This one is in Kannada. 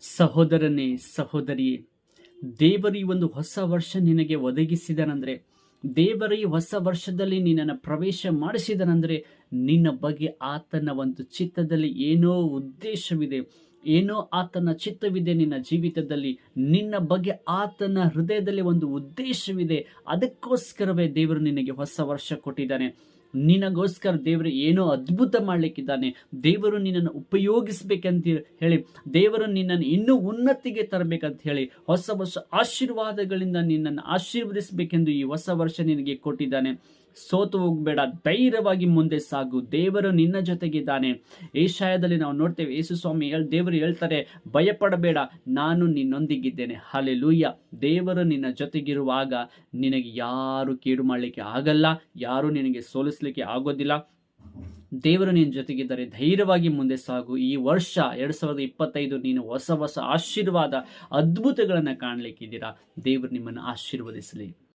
ಸಹೋದರನೇ, ಸಹೋದರಿಯೇ, ದೇವರು ಈ ಒಂದು ಹೊಸ ವರ್ಷ ನಿನಗೆ ಒದಗಿಸಿದನಂದ್ರೆ, ದೇವರು ಈ ಹೊಸ ವರ್ಷದಲ್ಲಿ ನಿನ್ನನ್ನು ಪ್ರವೇಶ ಮಾಡಿಸಿದನಂದ್ರೆ, ನಿನ್ನ ಬಗ್ಗೆ ಆತನ ಒಂದು ಚಿತ್ತದಲ್ಲಿ ಏನೋ ಉದ್ದೇಶವಿದೆ, ಏನೋ ಆತನ ಚಿತ್ತವಿದೆ ನಿನ್ನ ಜೀವಿತದಲ್ಲಿ. ನಿನ್ನ ಬಗ್ಗೆ ಆತನ ಹೃದಯದಲ್ಲಿ ಒಂದು ಉದ್ದೇಶವಿದೆ. ಅದಕ್ಕೋಸ್ಕರವೇ ದೇವರು ನಿನಗೆ ಹೊಸ ವರ್ಷ ಕೊಟ್ಟಿದ್ದಾನೆ. ನಿನಗೋಸ್ಕರ ದೇವರು ಏನೋ ಅದ್ಭುತ ಮಾಡಲಿಕ್ಕಿದ್ದಾನೆ. ದೇವರು ನಿನ್ನನ್ನು ಉಪಯೋಗಿಸ್ಬೇಕಂತ ಹೇಳಿ, ದೇವರು ನಿನ್ನನ್ನು ಇನ್ನೂ ಉನ್ನತಿಗೆ ತರಬೇಕಂತ ಹೇಳಿ, ಹೊಸ ಹೊಸ ಆಶೀರ್ವಾದಗಳಿಂದ ನಿನ್ನನ್ನು ಆಶೀರ್ವದಿಸಬೇಕೆಂದು ಈ ಹೊಸ ವರ್ಷ ನಿನಗೆ ಕೊಟ್ಟಿದ್ದಾನೆ. ಸೋತು ಹೋಗಬೇಡ, ಧೈರ್ಯವಾಗಿ ಮುಂದೆ ಸಾಗು. ದೇವರು ನಿನ್ನ ಜೊತೆಗಿದ್ದಾನೆ. ಏಷಾಯದಲ್ಲಿ ನಾವು ನೋಡ್ತೇವೆ, ಯೇಸು ಸ್ವಾಮಿ ದೇವರು ಹೇಳ್ತಾರೆ, ಭಯಪಡಬೇಡ, ನಾನು ನಿನ್ನೊಂದಿಗಿದ್ದೇನೆ. ಹಲ್ಲೆಲೂಯಾ. ದೇವರು ನಿನ್ನ ಜೊತೆಗಿರುವಾಗ ನಿನಗೆ ಯಾರು ಕೇಡು ಮಾಡಲಿಕ್ಕೆ ಆಗಲ್ಲ, ಯಾರು ನಿನಗೆ ಸೋಲಿಸಲಿಕ್ಕೆ ಆಗೋದಿಲ್ಲ. ದೇವರು ನಿನ್ನ ಜೊತೆಗಿದ್ದಾರೆ. ಧೈರ್ಯವಾಗಿ ಮುಂದೆ ಸಾಗು. ಈ ವರ್ಷ 2025 ನೀನು ಹೊಸ ಹೊಸ ಆಶೀರ್ವಾದ, ಅದ್ಭುತಗಳನ್ನು ಕಾಣಲಿಕ್ಕಿದ್ದೀರಾ. ದೇವರು ನಿಮ್ಮನ್ನು ಆಶೀರ್ವದಿಸಲಿ.